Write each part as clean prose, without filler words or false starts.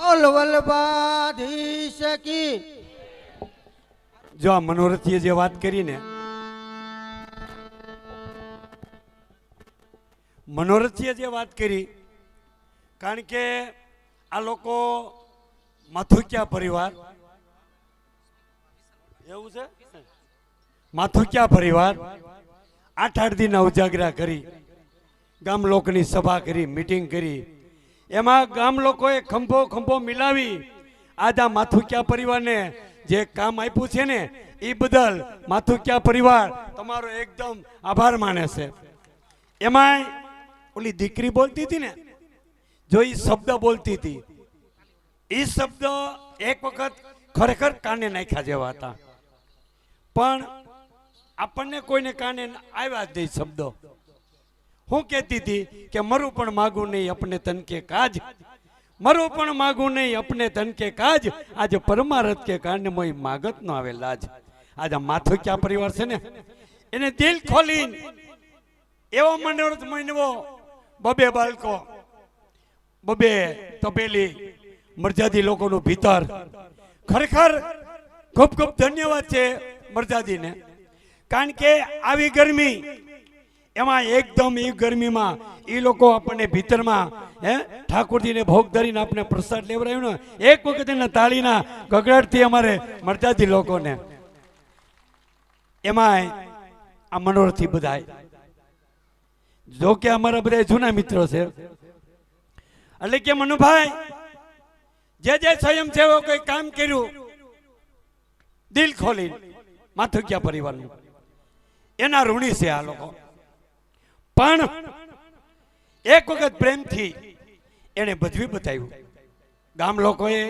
બોલ વલ્લભાધીશ કી। જો આ મનોરથીએ જે વાત કરી ને, મનોરથીએ જે વાત કરી, કારણ કે આ લોકો માથુકિયા પરિવાર, એવું છે, માથુકિયા પરિવાર 8-8 દિન ઉજાગરા કરી, ગામ લોકોની સભા કરી, મીટિંગ કરી, એમાં ગામ લોકોએ ખંભો મિલાવી આજ આ માથુકિયા પરિવારને જે કામ આપ્યું છે ને એ બદલ માથુકિયા પરિવાર તમારો એકદમ આભાર માને છે। એમાં ઓલી દીકરી બોલતી હતી ને, જો એ શબ્દ બોલતી હતી, એ શબ્દ એક વખત ખરેખર કાને નાખ્યા જેવા હતા, પણ આપણને કોઈને કાને આવ્યા જ નહીં શબ્દો। હું કહેતી હતી કે મરું પણ માગું નહીં अपने तन के काज, मरू पण मागू नहीं अपने तन के काज, आज परमारथ के कारण मोई मागत न आवे लाज। आज माथुकिया परिवार से ने એને દિલ ખોલીને એવો મનોરથ માનવો, બબે બાળકો, બબે તપેલી મરજાદી લોકોનું ભીતર, ખરેખર ખૂબ ખૂબ ધન્યવાદ છે મરજાદીને, કારણ કે આવી ગરમી એમાં એકદમ એ ગરમીમાં એ લોકો આપણને ભીતરમાં ઠાકોરજીને ભોગ ધરીને આપણે પ્રસાદ લેવડાવ્યો ને, એક વખત એના તાળીના ગગડાટથી અમારે મરજાદી લોકોને એમાં આ મનોરથી બધાય, જો કે અમારા બધા જૂના મિત્રો છે, એટલે કે મનુભાઈ જે સ્વયંસેવકોએ કામ કર્યું દિલ ખોલી માથુકિયા પરિવારનું, એના ઋણી છે આ લોકો। પણ એક વખત પ્રેમથી એને ભજવી બતાવ્યું, ગામ લોકોએ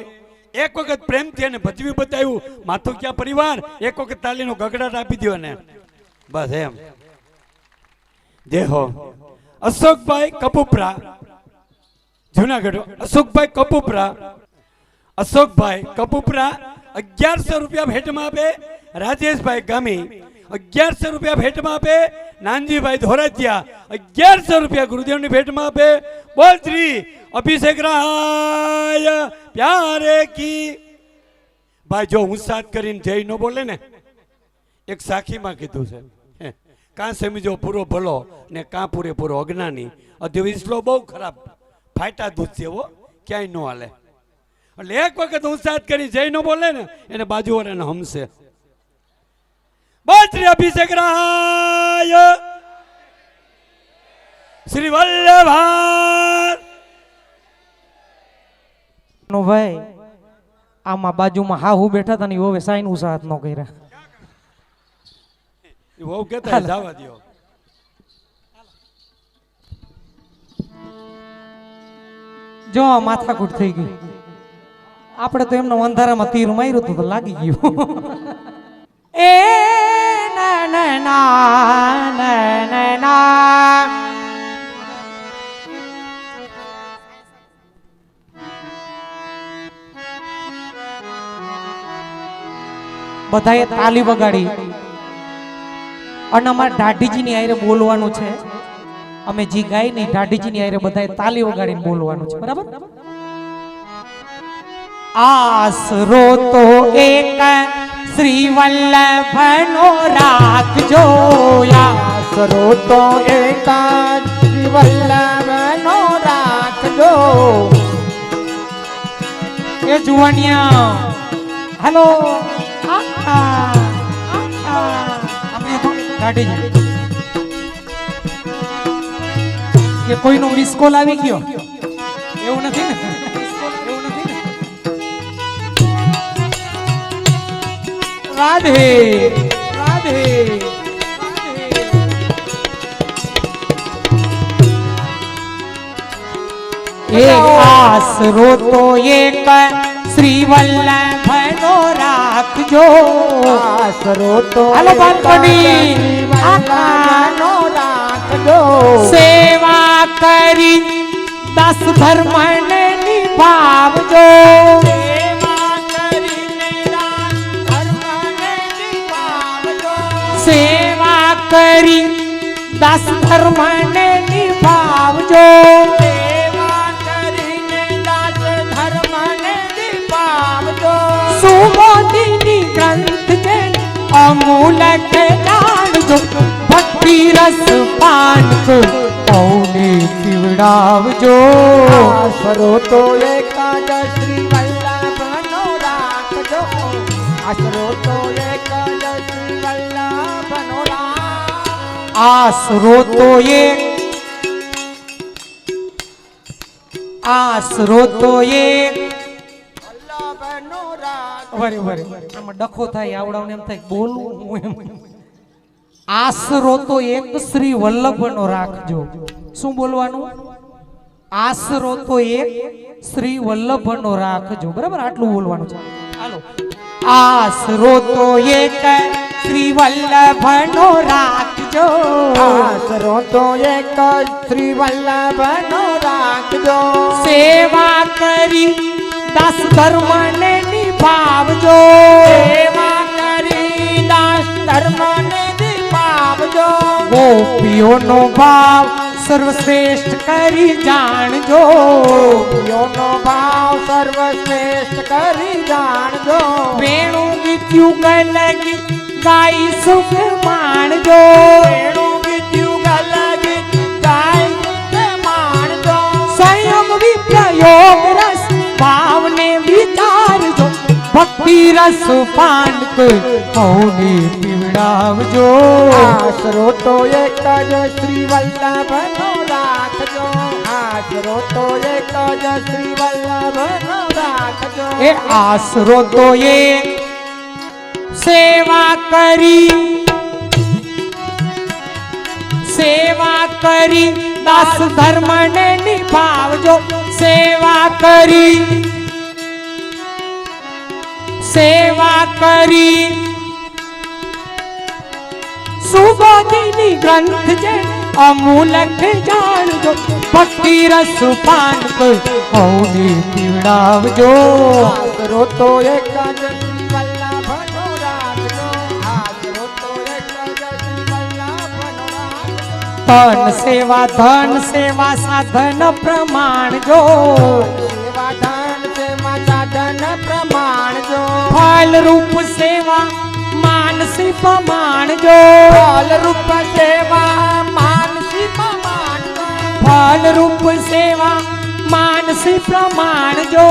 એક વખત પ્રેમથી એને ભજવી બતાવ્યું। માથુકિયા પરિવાર એક વખત તાલીનો ગગડાટ આપી દો ને બસ એમ। દેહો અશોકભાઈ કપુપરા, જુનાગઢ અશોકભાઈ કપુપરા, અશોકભાઈ કપુપરા 1100 રૂપિયા ભેટમાં આપે। રાજેશભાઈ ગામી 1100 રૂપિયા ભેટમાં આપે। નાનજીભાઈ ધોરાજીયા 1100 રૂપિયા ગુરુદેવની ભેટમાં આપે। બોલ શ્રી અભિષેક રાય પ્યારે કી। ભાઈ જો હું સાથ કરીને જય ન બોલે ને, એક સાખીમાં કીધું છે, કાં સમજો પૂરો ભલો ને કાં પૂરેપૂરો અજ્ઞાની, અધવિશ્લો બહુ ખરાબ ફાટા દૂધ છે, એવો ક્યાંય ન હાલે। એટલે એક વખત હું સાથ કરી જય ન બોલે ને એને બાજુવાળાને હમશે। શ્રી અભિષેક રાય શ્રી વલ્લભાર નો ભાઈ આમાં બાજુમાં હાહુ બેઠા હતા ને હવે સાઈન ઉસાહત ન કર્યા, એ બહુ કહેતા જવા દો। જો માથાકૂટ થઈ ગઈ, આપણે તો એમનો અંધારામાં તીર માર્યું હતું તો લાગી ગયું। એ ના ના ના ના ના બધાએ તાલી વગાડી અને અમારે ઢાઢીજીની આયરે બોલવાનું છે, અમે જી ગાય નહીં ઢાઢીજીની આયરે બધાએ તાલી વગાડીને બોલવાનું છે, બરાબર? આસરો તો એક શ્રી વલ્લભનો રાખજો, આસરો તો એક શ્રી વલ્લભનો રાખજો। એ જુવાનિયા હેલો કે કોઈનો મિસ કોલ આવી ગયો એવું નથી ને? રાધે રાધે એ આસરો તો એક શ્રી વલ્લભનો રાખજો, આસરો તો હાલો બાપની આખાનો રાખજો। સેવા કરી દાસ ધર્મને નિભાવજો, સેવા કરીને દાસ ધર્મને નિભાવજો, સેવા કરી દાસ ધર્મને નિભાવજો, સેવા કરીને દાસ ધર્મને अमूलक जान जो भक्ति रस पान को पौने पीवड़ावजो आसरो तो एकाद श्री वल्लभनो રાખજો આસરો તો એકાદ શ્રી વલ્લભનો आसरो तो एक आसरो तो एक વલ્લભનો રાખ વરે વરે આમાં ડખો થાય આવડાવને એમ થાય બોલું હું એમ આસરો તો એક શ્રી વલ્લભનો રાખજો શું બોલવાનું આસરો તો એક શ્રી વલ્લભનો રાખજો બરાબર આટલું બોલવાનું છે હાલો આસરો તો એક શ્રી વલ્લભનો રાખજો આસરો તો એક શ્રી વલ્લભનો રાખજો સેવા કરી દાસ ધર્મને નિભાવજો સેવા કરી દાસ ધર્મને નિભાવજો ગોપીઓનો ભાવ સર્વશ્રેષ્ઠ કરી જાણજો યોનો ભાવ સર્વશ્રેષ્ઠ કરી જાણજો વેણુ ગીત્યું ગલગી ગાઈ સુખ માણજો વેણુ ગીત્યું ગલગી ગાઈ સુખ માણજો સંયમ વિપ્રયોગ રસ ભાવને વિચારજો ભક્તિ રસ પાન કૌને પીવડાવજો આસરો તો એક જ શ્રી વલ્લભનો રાખજો આસરો તો એક જ શ્રી વલ્લભનો રાખજો એ આસરો તો એ સેવા કરી દાસ ધર્મને નિભાવજો સેવા કરી સુગોધીની ગ્રંથ છે અમૂલક જાણજો ભક્તિ રસ પાન કૌને પીવડાવજો આસરો તો એક જ શ્રી વલ્લભનો રાખજો આસરો તો એક જ શ્રી વલ્લભનો રાખજો ધન સેવા સાધન પ્રમાણજો સેવા ધન સેવા સાધન પ્રમાણજો ફળ રૂપ સેવા માનસી પ્રમાણજો ફળ રૂપ સેવા માનસી પ્રમાણજો ફળ રૂપ સેવા માનસી પ્રમાણજો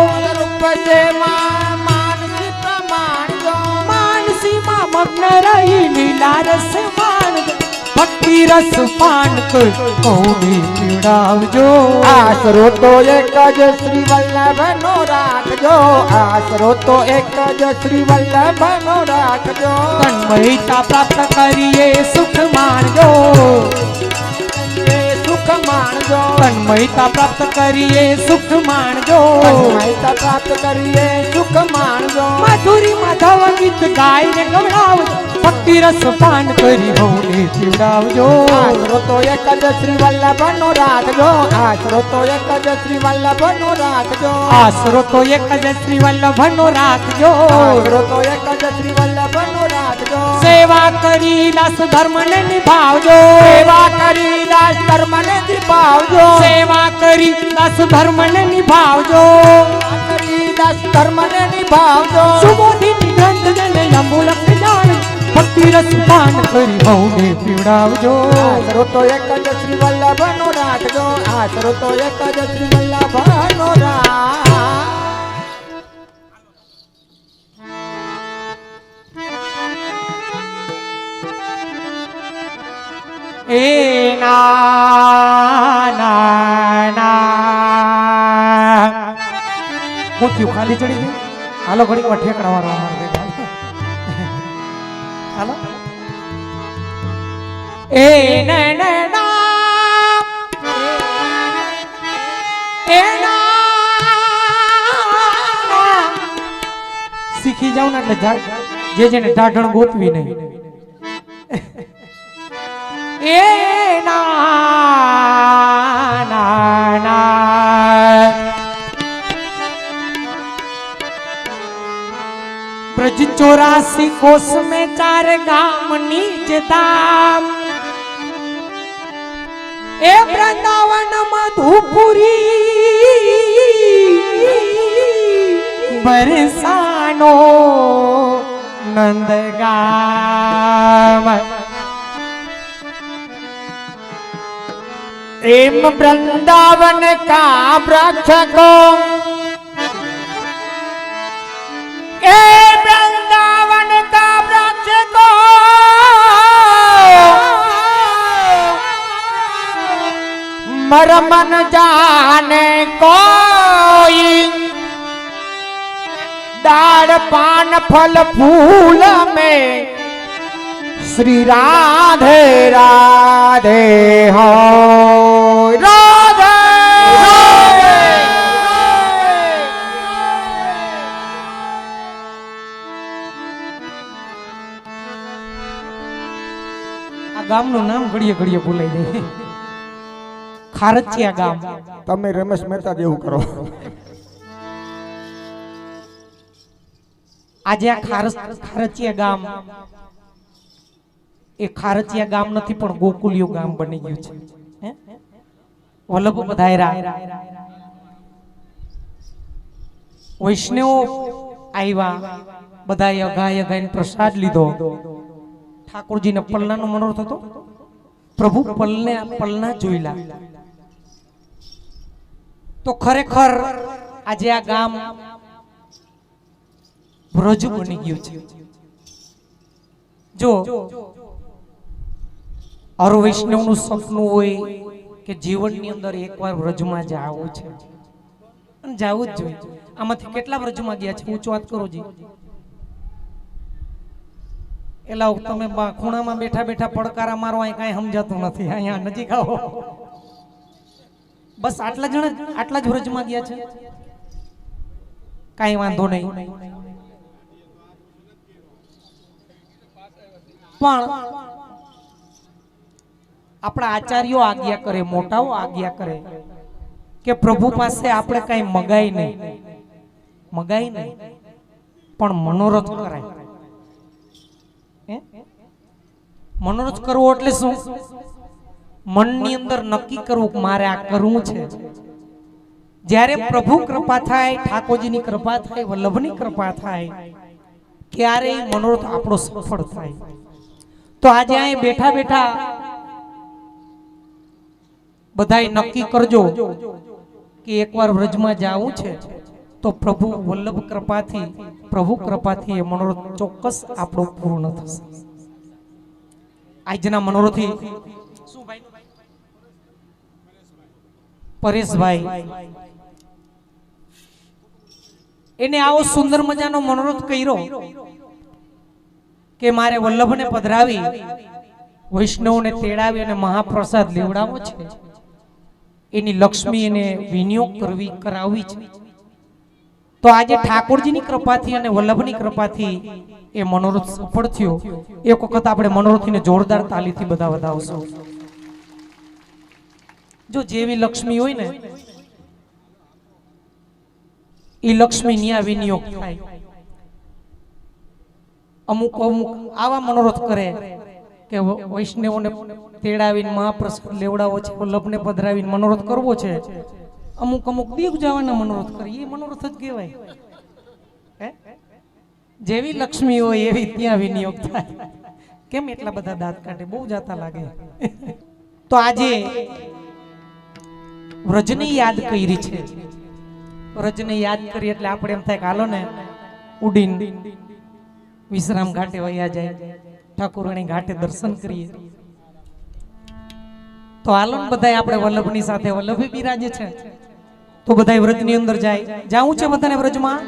ફળ રૂપ સેવા માનસી પ્રમાણજો માનસીમાં મગ્ન રહી લીલા રસ માણજો ભક્તિ રસ પાન કૌને પીવડાવજો આસરો તો એક જ શ્રી વલ્લભનો રાખજો આસરો તો એક જ શ્રી વલ્લભનો રાખજો તન્મયતા પ્રાપ્ત કરીએ સુખ માણજો એ સુખ માણજો તન્મયતા પ્રાપ્ત કરીએ સુખ માણજો તન્મયતા પ્રાપ્ત કરીએ સુખ માણજો માધુરી માધવ ગીત ગાઈને ગવડાવજો ભક્તિ રસ પાન કરી હોને પીવડાવજો આસરો તો એક જ શ્રી વલ્લભનો રાખજો આસરો તો એક જ શ્રી વલ્લભનો રાખજો આસરો તો એક જ શ્રી વલ્લભનો રાખજો આસરો તો એક જ શ્રી વલ્લભનો રાખજો સેવા કરી દાસ ધર્મને નિભાવજો સેવા કરી દાસ ધર્મને નિભાવજો સેવા કરી દાસ ધર્મને નિભાવજો કરી દાસ ધર્મને નિભાવજો સુબોધિની ગ્રંથ જને અમૂલક જાણ ભક્તિ રસ પાન કરી હોને પીવડાવજો આસરો તો એક જ શ્રી વલ્લભનો રાખજો આસરો તો એક જ શ્રી વલ્લભનો રાખ એ ના હું થયું ખાલી ચડી ગઈ હાલો ઘડીક વાર ઠેકડા વાળો અમારે ભેગા. હાલો એ ના શીખી જાવ ને એટલે જે જેને ઢાઢણ ગોતવી નહીં એ ના ब्रज 84 कोस में 4 गाम नीच धाम ए वृंदावन मधुपुरी बरसानो नंद गाम एम वृंदावन का वृक्ष को ए वृंदावन का वृक्ष को मरमन जाने कोई डाल पान फल फूल में श्री राधे राधे हो राधे આ ગામનું નામ ઘડીએ ઘડીએ ભૂલાઈ જાય ખારચિયા ગામ તમે રમેશ મહેતા જેવું કરો આજે આ ખારચિયા ગામ એ ખારચિયા ગામ નથી પણ ગોકુલિયું ગામ બની ગયું છે હે વલ્લભ પધાર્યા વૈષ્ણવ આવ્યા બધાએ અગાય અગાઈને પ્રસાદ લીધો ઠાકોરજીને પલનાનો મનોરથ હતો પ્રભુ પલના જોઈલા તો ખરેખર આજે આ ગામ વ્રજ બની ગયું છે જો હર વૈષ્ણવનું સપનું હોય કે જીવનની અંદર એકવાર વ્રજમાં જાવું છે અને જાવું જ જોઈએ આમાંથી કેટલા વ્રજમાં ગયા છે ઊંચો વાત કરો જી એલા તમે ખૂણામાં બેઠા બેઠા પડકારા મારો અહીં કાંઈ સમજાતું નથી અહીંયા નજીક આવો બસ આટલા જ વ્રજમાં ગયા છે કાંઈ વાંધો નહીં પણ આપણા આચાર્યો આજ્ઞા કરે મોટાઓ આજ્ઞા કરે કે પ્રભુ પાસે આપણે કઈ મગાઈ નહીં પણ મનોરથ કરાય મનોરથ કરવો એટલે શું મનની અંદર નક્કી કરવું કે મારે આ કરવું છે જ્યારે પ્રભુ કૃપા થાય ઠાકોરજીની કૃપા થાય વલ્લભની કૃપા થાય ત્યારે મનોરથ આપણો સફળ થાય તો આજે અહીં બેઠા બેઠા બધાય નક્કી કરજો કે એકવાર વ્રજમાં જાવું છે તો પ્રભુ વલ્લભ કૃપાથી પ્રભુ કૃપાથી એ મનોરથ ચોક્કસ આપણો પૂર્ણ થશે આજના મનોરથી શું ભાઈ પરેશભાઈ એને આવો સુંદર મજાનો મનોરથ કર્યો કે મારે વલ્લભને પધરાવી વૈષ્ણવને તેડાવી અને મહાપ્રસાદ લેવડાવો છે એની લક્ષ્મી એને વિનિયોગ કરાવવી છે તો આજે ઠાકોરજીની કૃપાથી અને વલ્લભની કૃપાથી એ મનોરથ સફળ થયો એક વખત આપણે મનોરથને જોરદાર તાલીથી બધા વધાવશું જો જેવી લક્ષ્મી હોય ને એ લક્ષ્મી ન્યા વિનિયોગ થાય અમુક આવા મનોરથ કરે કે વૈષ્ણવોને તેડાવીને મહાપ્રસાદ લેવડાવો છે વલ્લભને પધરાવીને મનોરથ કરવો છે અમુક દીવ જવાના મનોરથ કરે એ મનોરથ જ કહેવાય જેવી લક્ષ્મી હોય એવી ત્યાં વિનિયોગ થાય કેમ એટલા બધા દાંત કાઢે બહુ જાતા લાગે તો આજે વ્રજને યાદ કરી છે વ્રજને યાદ કરી એટલે આપણે એમ થાય કે હાલો ને ઉડીન વિશ્રામ ઘાટે વયા જાય ઠાકોરણી ઘાટે દર્શન કરીએ તો હાલો ને બધા આપણે વલ્લભની સાથે વલ્લભ બિરાજે છે તો બધા વ્રજની અંદર જાય જાવું છે બધાને વ્રજમાં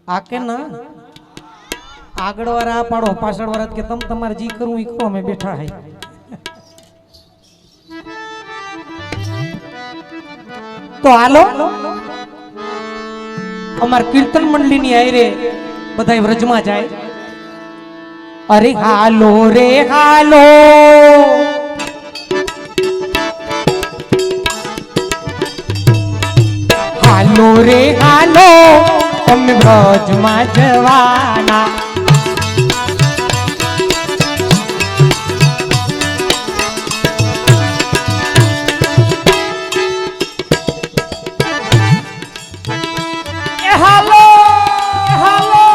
આ કે ના આગળ વાળા પાડો પાછળ વાળા કે તમ તમારે જી કરવું ઈ કરો અમે બેઠા હૈ તો હાલો અમાર કીર્તન મંડળીની આયરે બધા વ્રજમાં જાય અરે હાલો રે હાલો હાલો રે હાલો તમે વ્રજમાં જવાના હાલો હાલો હાલો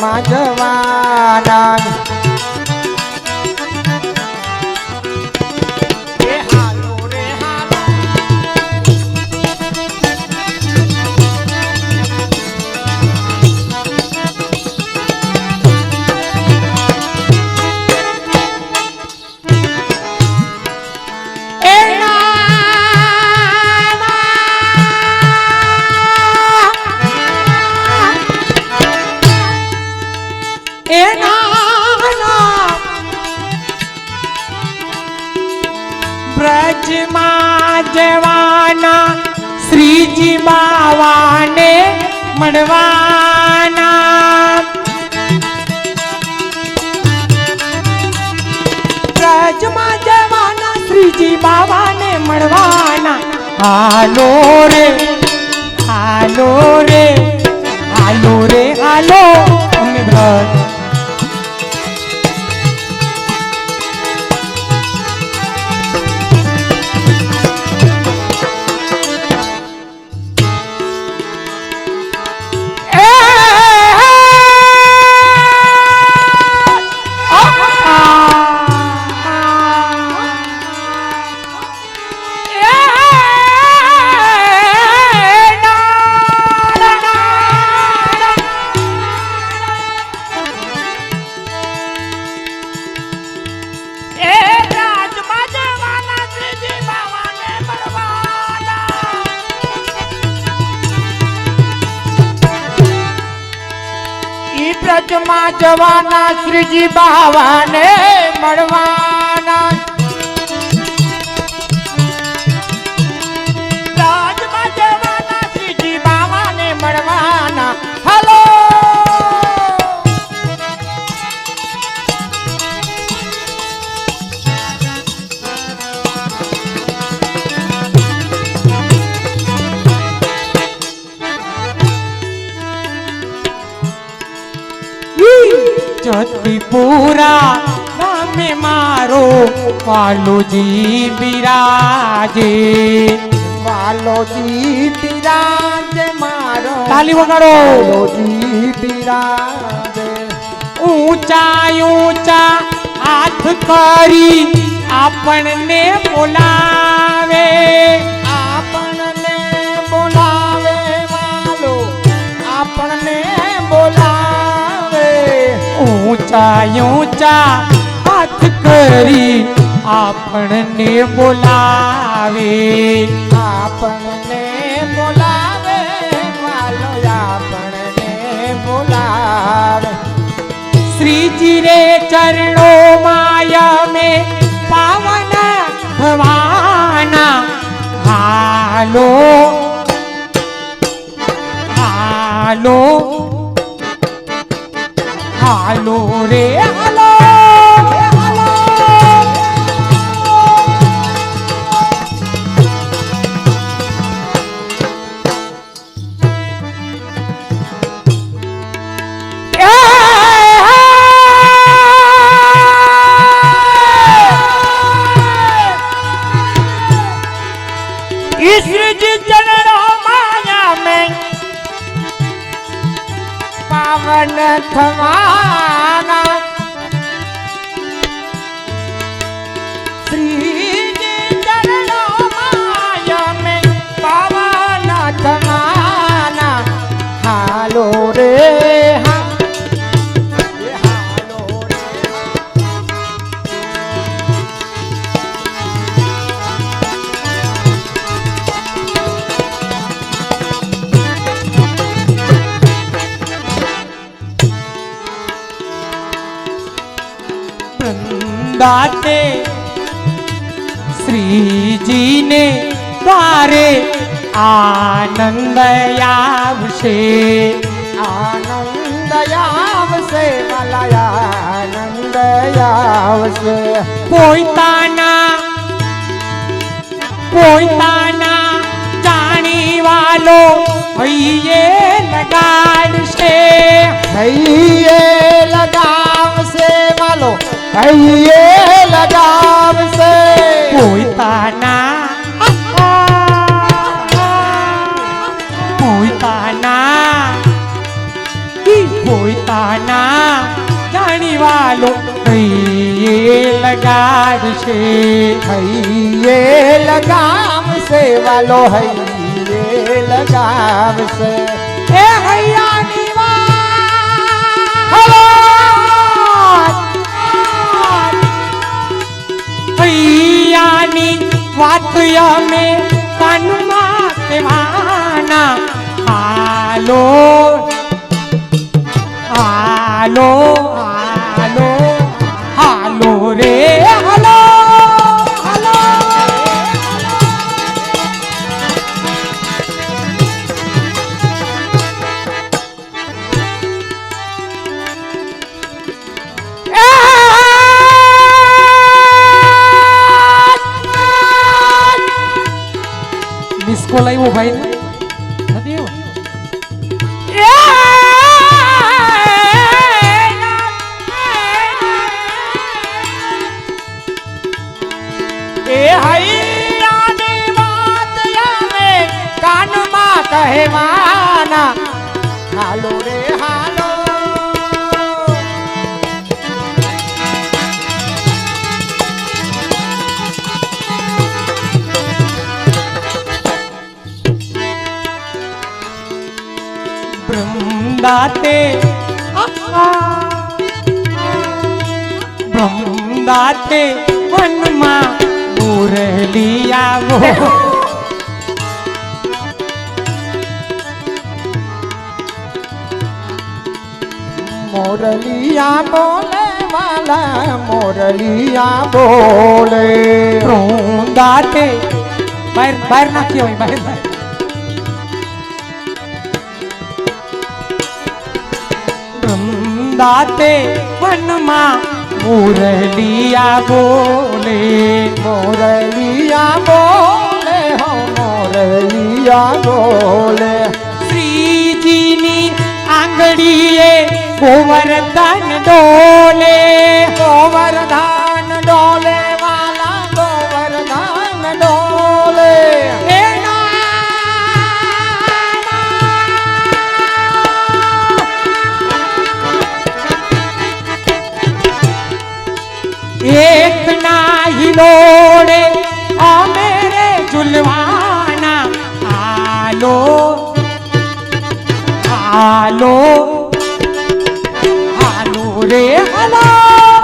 બ્રજમાં જવાના એ હાલો રે હાલો બ્રજમાં જવાના શ્રીજી બાવાને મળવાના બ્રજમાં જવાના શ્રીજી બાવાને મળવાના હાલો રે હાલો રે હાલો રે હાલો અમે બ્રજ બ્રજમાં જવાના શ્રીજી બાવાને મળવાના બ્રજમાં જવાના શ્રીજી બાવાને મળવાના હાલો જતીપુરા ગામે મારો વાલોજી બિરાજે વાલોજી બિરાજે મારો તાલી વગાડો વાલોજી બિરાજે ઊંચા ઊંચા હાથ કરી આપણને બોલાવે આપણને બોલાવે વાલો આપણને બોલાવે ઊંચા ઊંચા હાથ કરી આપણને બોલાવે આપણને બોલાવે વાલો આપણને બોલાવે શ્રીજી રે ચરણો માયા પાવન ભવાના હાલો હાલો હાલો રે હાલો હાલો श्रीजी चरणों माया में पावन थवाना श्रीजी चरणों माया में पावन थवाना हालो रे हालो रे દાતે શ્રીજીને દ્વારે આનંદ આવશે આનંદ આવશે વાલા આનંદ આવશે પોતાના પોતાના જાણી વાલો હૈયે લગાડશે હૈયે લગાવશે વાલો હૈયે લગાવશે પોતાના પોતાના પોતાના સેવાના જાણી વાલો હૈયે લગાડશે હૈયે લગામશે વાલો હૈયે લગાવશે એ હૈયાની હૈયાની વાત અમે કાનમાં કહેવાના હાલો હાલો હાલો હાલો રે હાલો હાલો મિસ કોલ આવ્યો ભાઈ ને નથી આવ્યો એ હૈયાની વાત અમે કાનમાં કહેવાના હાલો રે હાલો બૃંદાતે બૃંદાતે વનમાં મુરલી આવો મોરલિયા બોલે વાલા મોરલિયા બોલે બૃંદાતે બહાર બહાર નાખ્યો હોય બહાર બહાર વૃંદાતે વનમાં મુરલિયા બોલે મોરલિયા બોલે હો મોરલિયા બોલે શ્રીજીની આંગળીએ ગોવર્ધન ડોલે ગોવર્ધન ડોલે વાલા ગોવર્ધન ડોલે એક ના હિલોડે અમેરે ઝુલવાના હાલો હાલો હાલો રે હાલો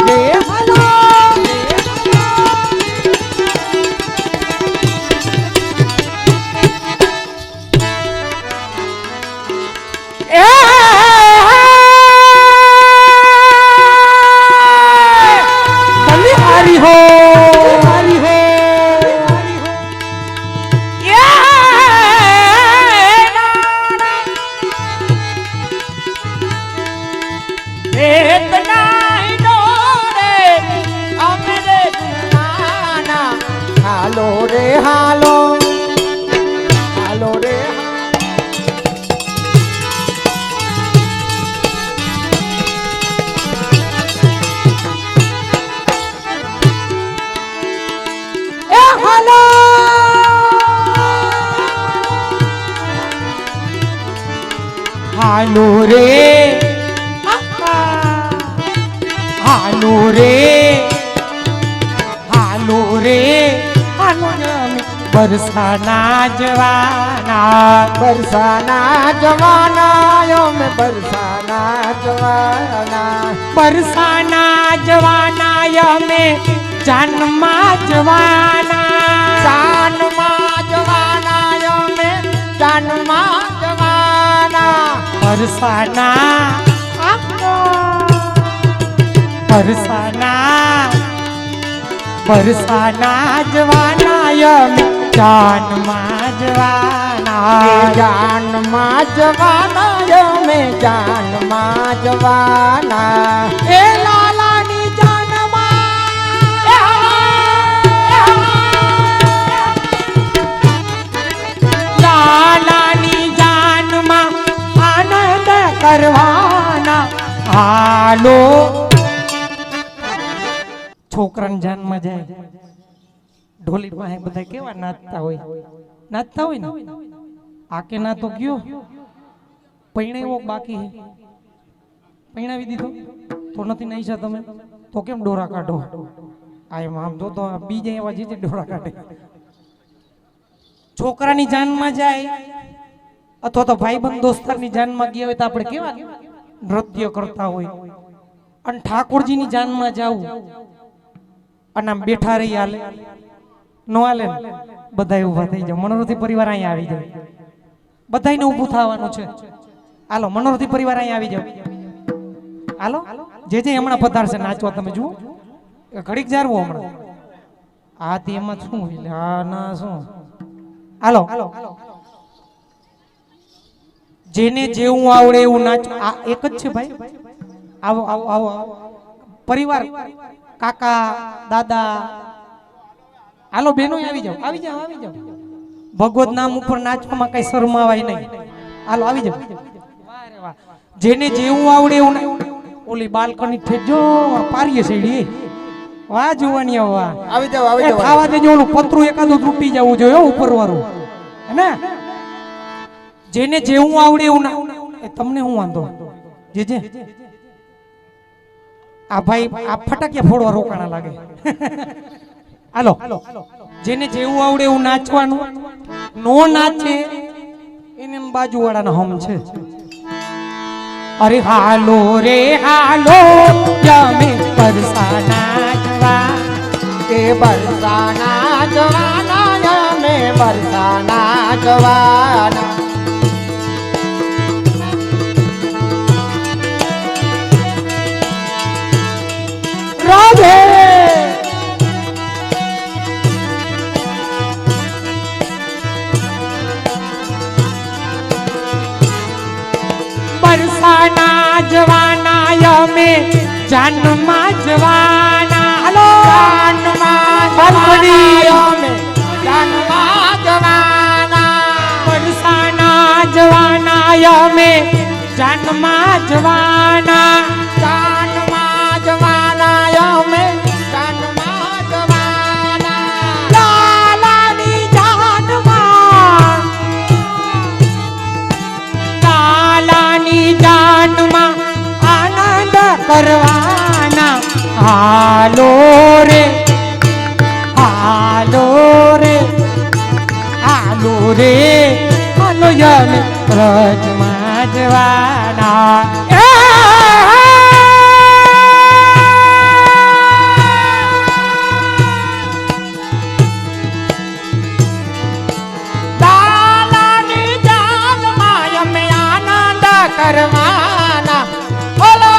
રે હાલો હાલો રે હાલો હાલો રે હાલો હાલો રે હાલો રે હાલો રે બરસાના જવાના બરસાના જવાના મેં બરસાના જવાના બરસાના જવાના અમે જાનમાં જવાના જાનમાં જવાના મેં જાનમાં જવાના બરસાના બરસાના બરસાના જવાના અમે જાનમાં જવાના જાનમાં જવાના મેં જાનમાં જવાના એ લાલાની જાનમાં લાલાની જાનમાં આનંદ કરવાના હાલો છોકરાની જાનમાં જાય ઢોલી પાસે બધા કેવા નાચતા હોય ને આ કે ના તો ગયો પૈણે બાકી પૈણાવી દીધો તો નથી નાઈશા તમે તો કેમ ડોરા કાઢો આ એમ આમ તો બીજા એવા જે ડોરા કાઢે છોકરાની જાનમાં જાય અથવા તો ભાઈબંધ દોસ્તારની જાનમાં ગયા હોય તો આપણે કેવા નૃત્ય કરતા હોય અને ઠાકોરજીની જાનમાં જાવું અને આમ બેઠા રહી હાલે નો હાલે બધા ઊભા થઈ જાય મનોરથી પરિવાર અહીંયા આવી જાય બધાને ઊભું થવાનું છે હાલો મનોરથી પરિવાર અહીંયા આવી જાવ હાલો જે હમણાં પધારશે નાચવા તમે જુઓ ઘડીક જારવું હમણાં આ તે એમાં શું હોય આ ના શું હાલો જેને જેવું આવડે એવું નાચ આ એક જ છે ભાઈ આવો આવો આવો પરિવાર કાકા દાદા હાલો બેનો આવી જાવ આવી જાવ આવી જાવ ભગવત નામ ઉપર નાચવામાં કઈ શરમાવાય નહીં હાલો આવી જાવ જેને જેવું આવડે એવું ઓલી બાલ્કની ઠેજો પારીએ સેડી વાહ જોવાની વાહ આવી જાવ ખાવા દેજો ઓલું પતરું એકાદું તૂટી જવું જોઈએ ઉપર વાળું હે જેને જેવું આવડે એવું ના એ તમને હું વાંધો જે આ ભાઈ આ ફટાકિયા ફોડવા રોકાણા લાગે હાલો જેને જેવું આવડે એવું નાચવાનું નો નાચે એને બાજુવાળાના હમ છે અરે હાલો રે હાલો યમે બરસાના જવા કે બરસાના જવાના અમે બરસાના જવાના રાધે બરસાના જવાના યમે જાનમાં જવાના હલો જાનમાં અમે જાનમાં જવાના બરસાના જવાના યમે જાનમાં જવાના જાનમાં જવાના અમે જાનમાં જવાના લાલાની જાનમાં લાલાની જાનમાં આનંદ કરવાના હાલો રે હાલો રે હાલો રે હાલો યમે રજમાં જવાના લાલાની જાનમાં અમે આનંદ કરવાના બોલો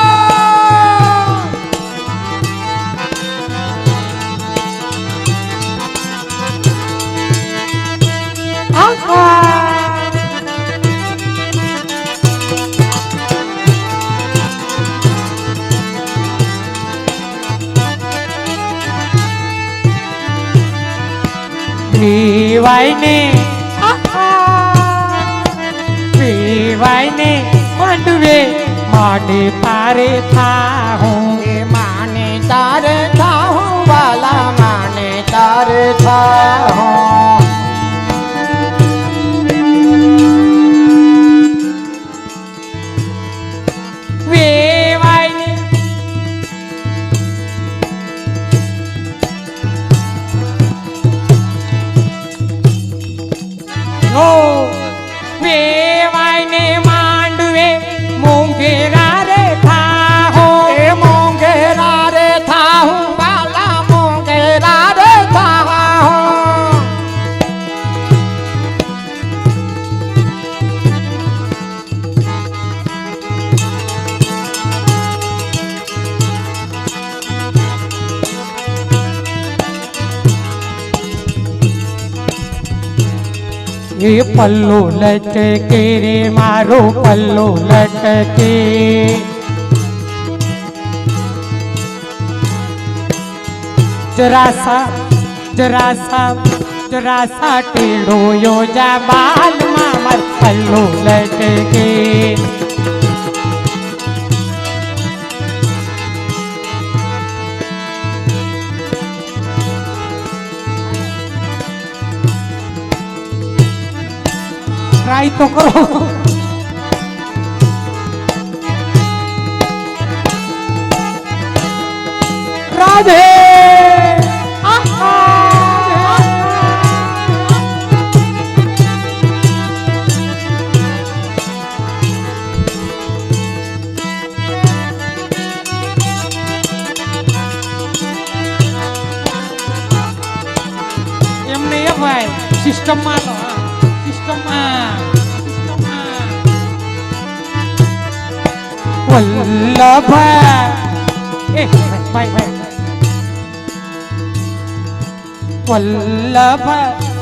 પીવાઈને માંડવે માડે તારે થાહું એ માને તારે થાઉં વાલા માને તારે થાઉં વેવાઈને નો વેવાઈને માંડવે મોંઘેરા રે થાહો એ મોંઘેરા રે થાઉં વાલા મોંઘેરા રે થાઉં એ પલ્લો લટકે રે મારો પલ્લો લટકે જરાસા ટેડો યોજા બાલમાં માર પલ્લો લટકે ટ્રાય તો કરો રાધે એમને એ ભાઈ સિસ્ટમમાં લો સિસ્ટમમાં વલ્લભ એ ભાઈ ભાઈ વલ્લભ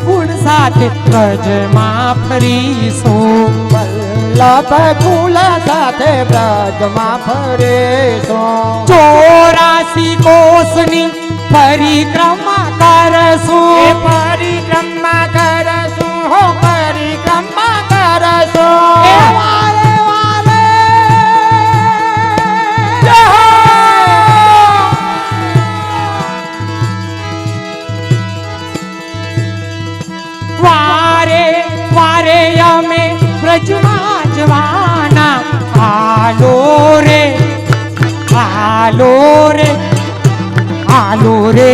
ગુણ સાથે બ્રજમાં ફરીશું વલ્લભ કુલ સાથે બ્રજમાં ફરેશો 84 કોસની પરિક્રમા કરશું પરિક્રમા કરશું હો પરિક્રમા કરશું એ વારે વારે વારે વારે અમે બ્રજમાં જવાના હાલો રે હાલો રે હાલો રે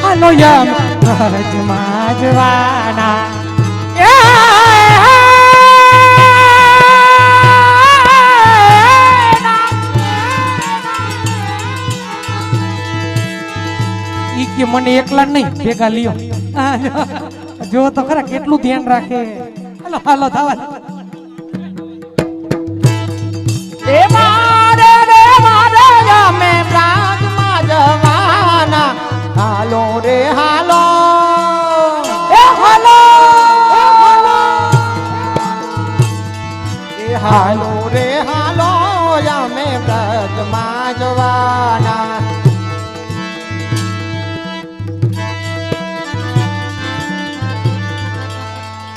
હાલો યમ બ્રજમાં જવાના ઈ કે મને એકલા નહીં ભેગા લ્યો જો તો ખરા કેટલું ધ્યાન રાખે હાલો હાલો થાવા એ મારે રે મારે અમે બ્રજમાં જવાના હાલો રે હાલો એ હાલો એ હાલો રે હાલો અમે બ્રજમાં જવાના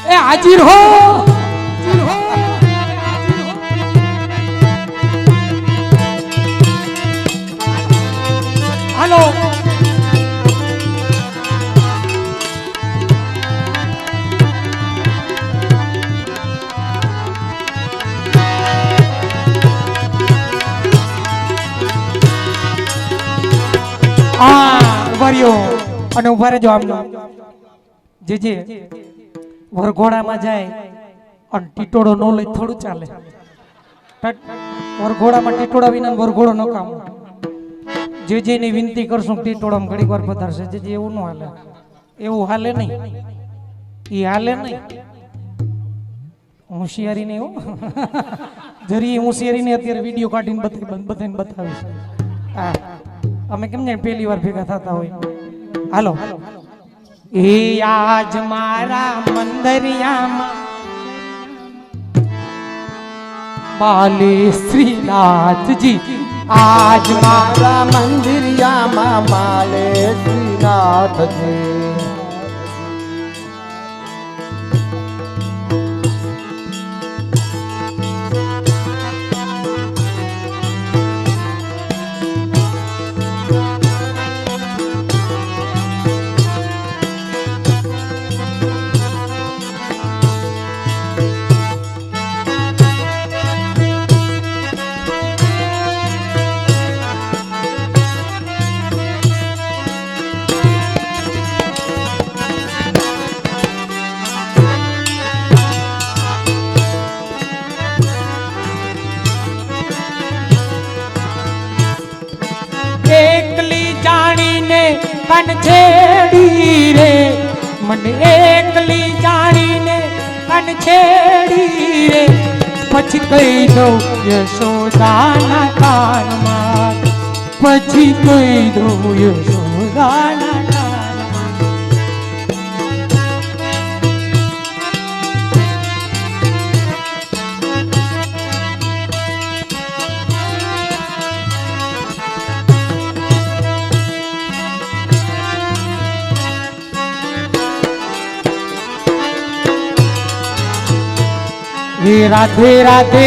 એ હાજીર હો હાલો ઉભા રહ્યો અને ઉભા રહેજો આમ જે વરઘોડામાં જાય અને ટીટોડો ન લઈ થોડું ચાલે વરઘોડામાં ટીટોડા વિના વરઘોડો ન કામ જે ની વિનંતી કરશું ટીટોડામાં ઘડીક વાર પધારશે જે એવું ન હાલે એવું હાલે નહીં એ હાલે નહીં હોશિયારી નહીં હો જરી હોશિયારી ને અત્યારે વિડીયો કાઢીને બધાને બતાવીશ હા અમે કેમ ને પહેલી વાર ભેગા થતા હોય હાલો એ આજ મારા મંદરિયામાં બાલે શ્રીનાથજી આજ મારા મંદિરિયામાં માલે શ્રીનાથજી એકલી જાણીને કન છેડી રે મને એકલી જાણીને કન છેડી રે પછી કહી દઉં યશોદાના કાનમાં પછી કહી દઉં યશોદાના हे राधे राधे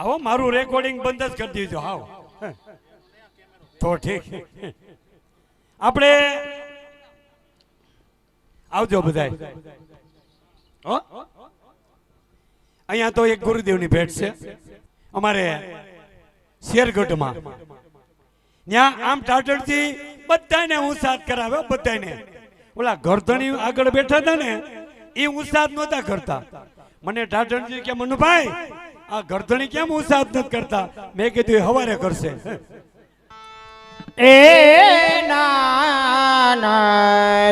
આવો મારું રેકોર્ડિંગ બંધ જ કરી દીધું હાવ તો ઠીક આપણે આવજો બધાય હો અહીંયા તો એક ગુરુદેવની ભેટ છે અમારે શેરગઢમાં ત્યાં આમ ટાટરથી બધાને હું સાથ કરાવે બધાને ઓલા ગરધણી આગળ બેઠા હતા ને એ હું સાથ નહોતા કરતા મને ટાટરજી કે મનુભાઈ આ ગરધણી કેમ હું સાથ નથી કરતા મેં કીધું એ હવારે કરશે એ ના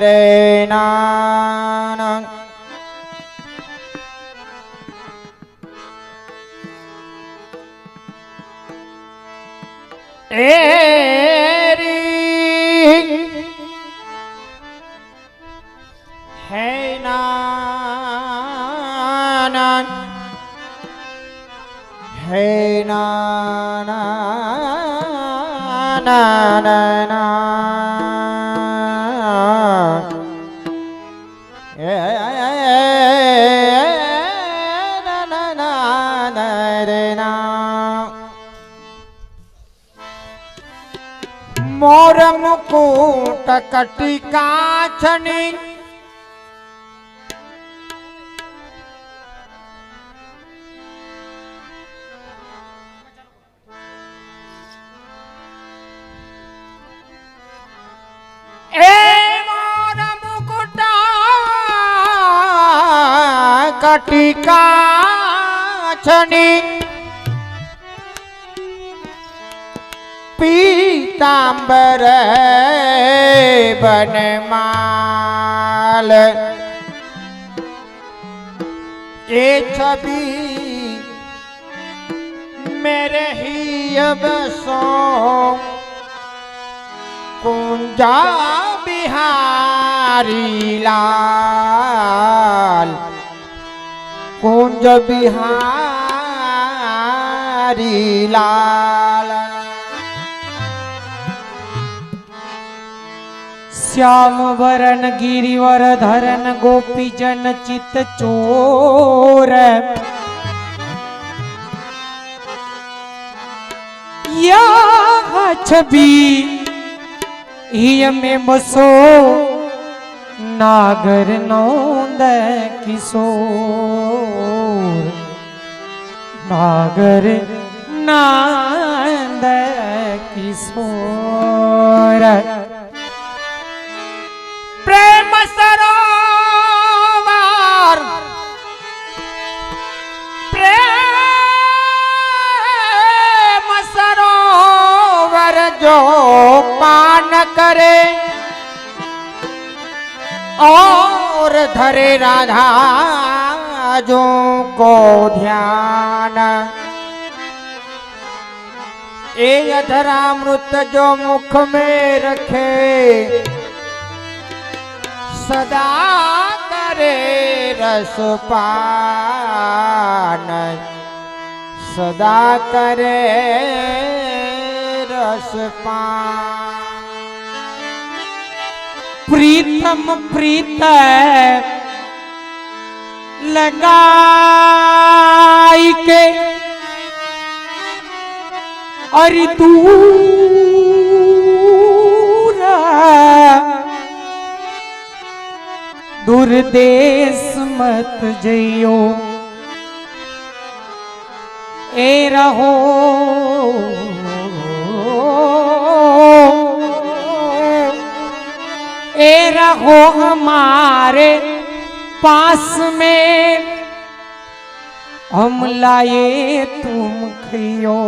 રે ના એ રી હે ના હે ના મોર મુકુટ કટિકા છની કટિકા છની પીતાંબર બનમાલ એ છબી મેરે ही बसो कुंजा बिहारी लाल कुंज बिहारी लाल श्याम वरण गिरिवर धरन गोपी जन चित चोर या छवि हिय में बसो नागर नौंद किशोर नागर नंद किशोर प्रेम सरोवर प्रेम सरोवर जो पान करे और धरे राधा जो को ध्यान ए अधरामृत जो मुख में रखे सदा करे रसपान सदा करे रसपान प्रीतम प्रीत लगाई के अरि दूर देश मत जइयो ए रहो ए रहो हमारे पास में हम लाए तुम खियो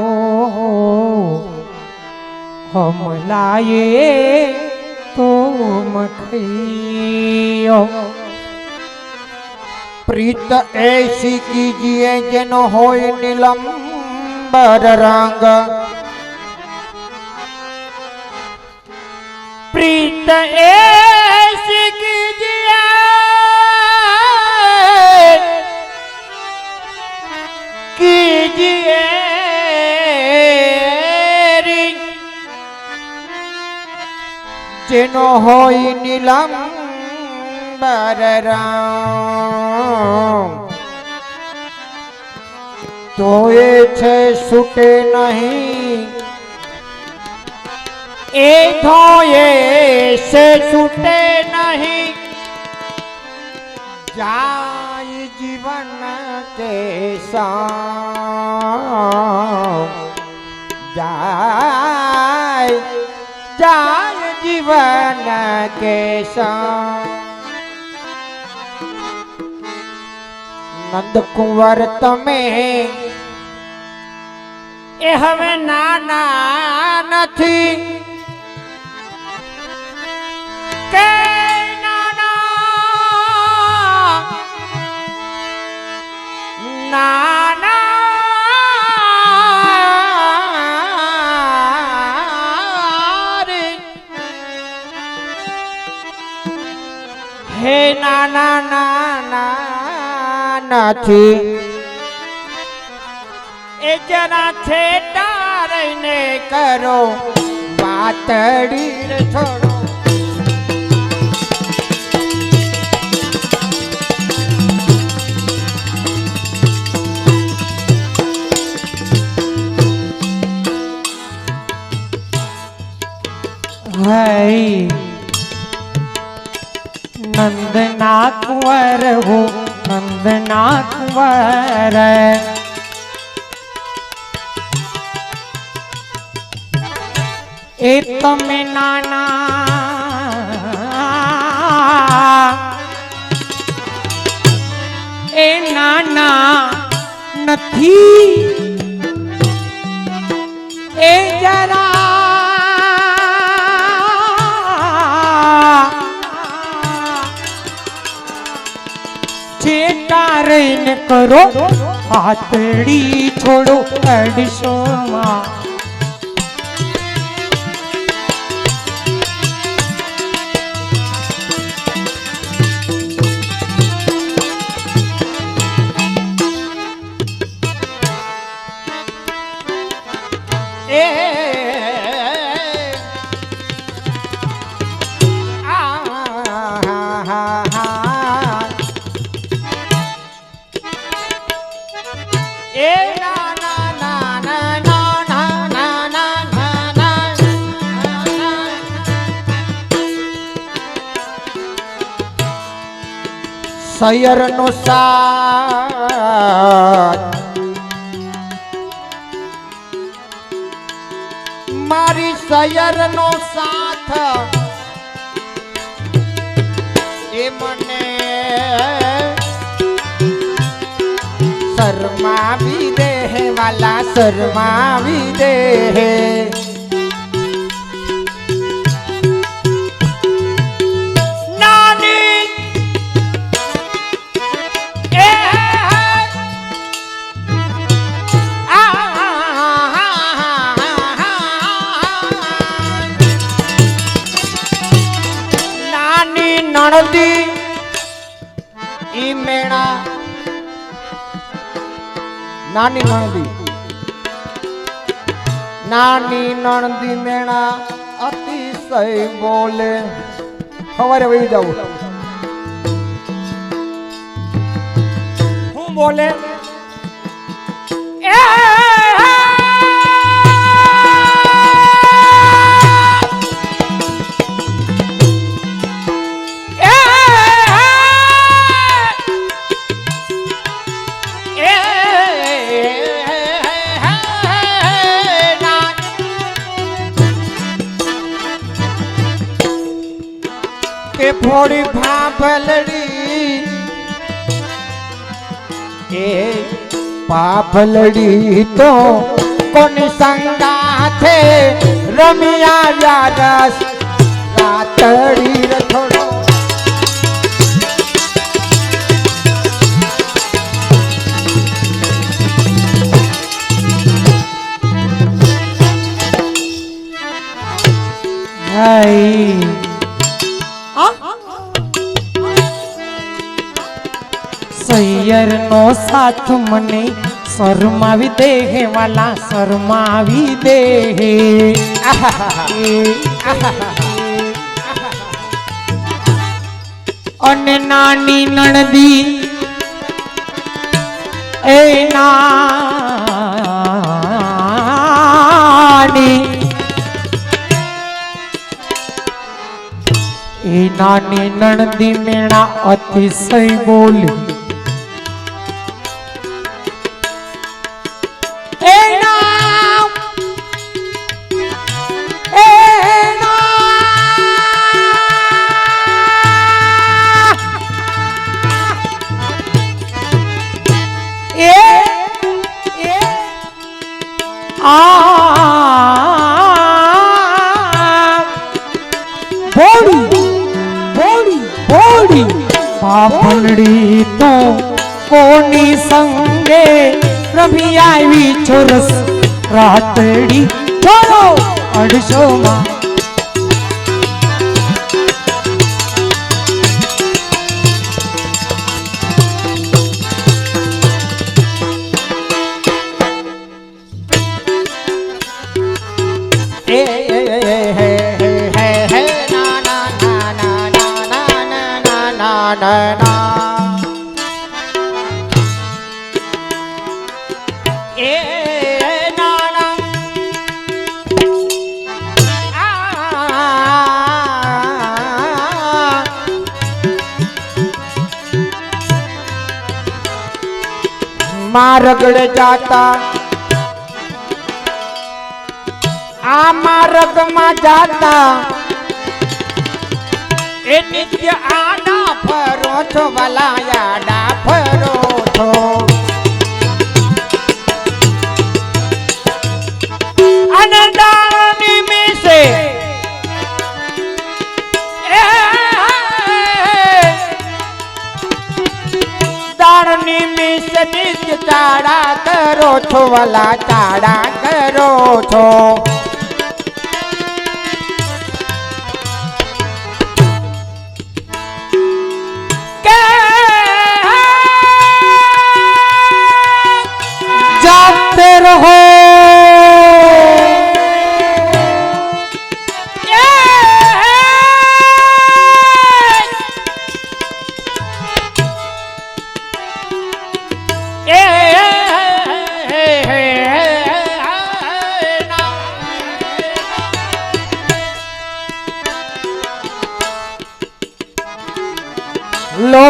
हम लाए तुम खियो प्रीत ऐसी कीजिए जन होय नीलंबर रंग प्रीत ऐसी कीजिए कीजिए जन होय नीलंबर रंग ધોએ છે છૂટે નહીં એ ધોએ છે છૂટે નહીં જાય જીવન કે સંગ જાય જાય જીવન કે સંગ નંદ કુંવર તમે એ હવે નાના નથી કે નાના રે હે નાના નાના નથી એ જરા છેટા રહીને કરો વાતડી છોડો नंदना कुंवर हो नंदना कुंवर ए तमे नाना ए नाना નથી એ જરા રહીને કરો હાથડી છોડો અડીસોમાં સૈયર નો સાથ મારી સૈયર નો સાથ એ મને શરમાવી દે વાલા શરમાવી દે નણદી ઈ મેણા નાની નણદી મેણા અતિશય બોલે સવારે વહી જાવ હું બોલે થોડી ભાભલડી એ ભાભલડી તો કોની સંગાથે રમી આવ્યા રસ રાતડી રથોડો સૈયર નો સાથ મને શરમાવી દે વાલા શરમાવી દે અને નાની નણદી એ ના એ નાની નણદી મેણા અતિશય બોલી બાપડી તો કોની સંગે રમી આવી ચોરસ રાતડી ચોરો અડસો માં मार्गड़े जाता आ मार्ग में जाता ए नित्य आडा फरो छो वलाया डा फरो छो अनदानी में से दानी में से नित्य चाड़ा करो छो वाला चाड़ा करो छो जाते रहो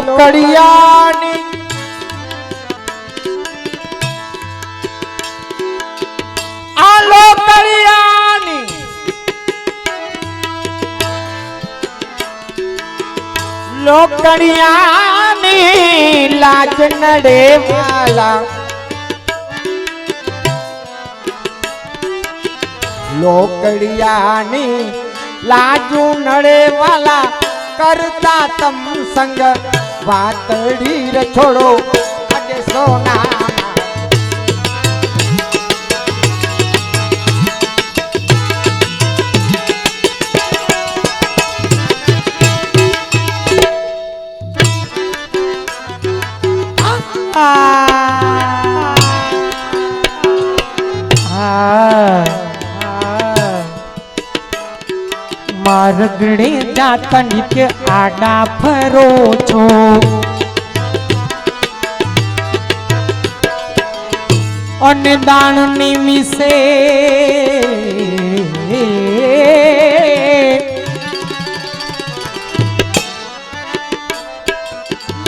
लोकड़ियानी आ लोकड़ियानी लोकड़ियानी लाज नड़े वाला लोकड़ियानी लाजू नड़े वाला करता तम संग वातड़ी रे छोड़ो अजे सोना मार्गड़े जाता नित्य आडा फरो छो अन्नदान निमिषे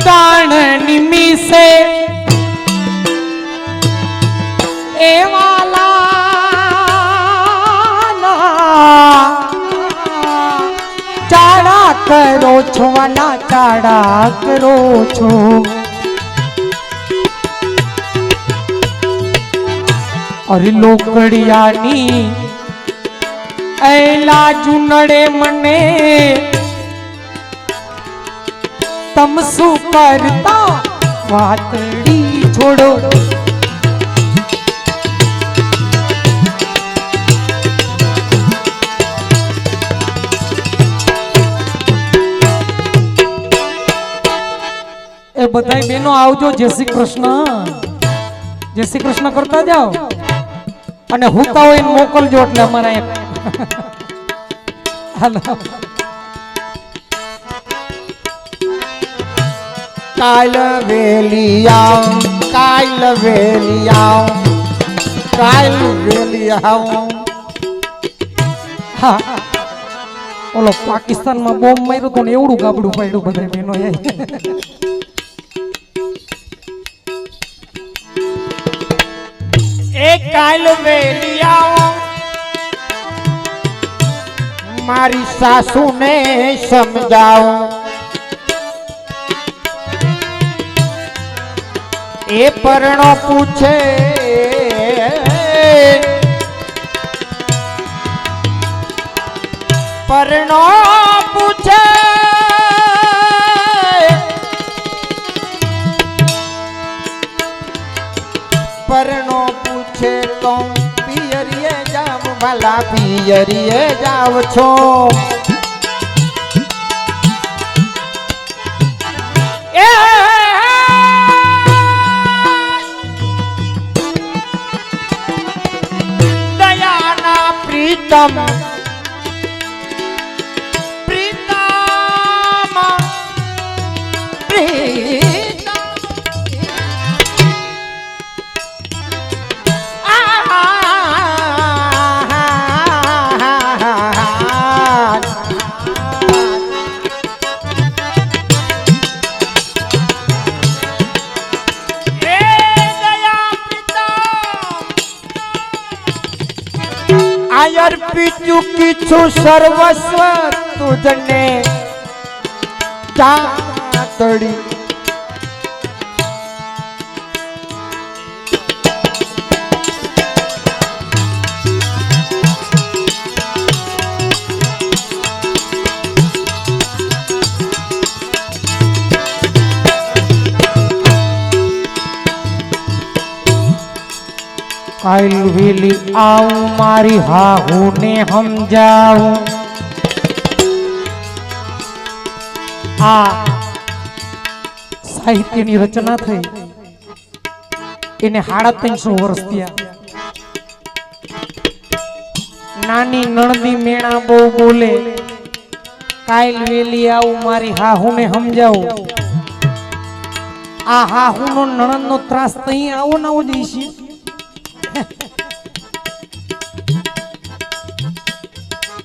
दान निमिषे ए वाला चाड़ा करो छो वाला चाड़ा करो छो अरे लोकड़ियानी ऐला जुनड़े मने तम सु करता वातड़ी छोड़ो ए बधाई बेनो आवजो जय श्री कृष्ण करता जाओ અને હુતા હોય મોકલજો એટલે અમારા એક હાલો કાલ વેલિયા કાલ વેલિયા કાલ વેલિયા હા ઓલો પાકિસ્તાનમાં બોમ્બ માર્યો તો ને એવડું ગાબડું પાડ્યું બધા બેનો એ કાલ વેલિયાઓ મારી સાસુને સમજાવો એ પરણો પૂછે પરણો પૂછે પરણો પૂછે તો પિયરીએ જાવ ભલા પિયરીએ જાવ છો એ દયાના પ્રીતમ અર્પિતું છું સર્વસ્વ તુજને ચાતડી કાલ વેલી આવું મારી હાહુને સમજાવું આ સાહિત્યની રચના થઈ એને 350 વર્ષ થયા નાની નણદી મેણા બહુ બોલે કાલ વેલી આવું મારી હાહુને સમજાવું આ હાહુનો નણંદનો ત્રાસ તઈ આવો ના આવો જઈશી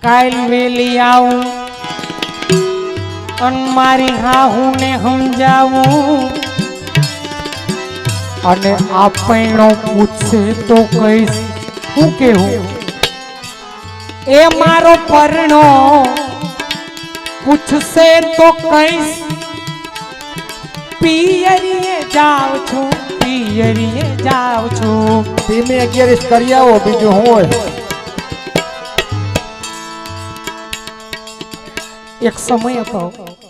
કાલ વેલી આવું અન મારી હાહુને સમજાવું અને આપણો પૂછશે તો કહીશ હું કેવું એ મારો પરણો પૂછશે તો કહીશ પિયરીએ જાવ છું પિયરીએ જાવ છું ધીમે 11 કરી આવો બીજું હું હોય એક સમય હતો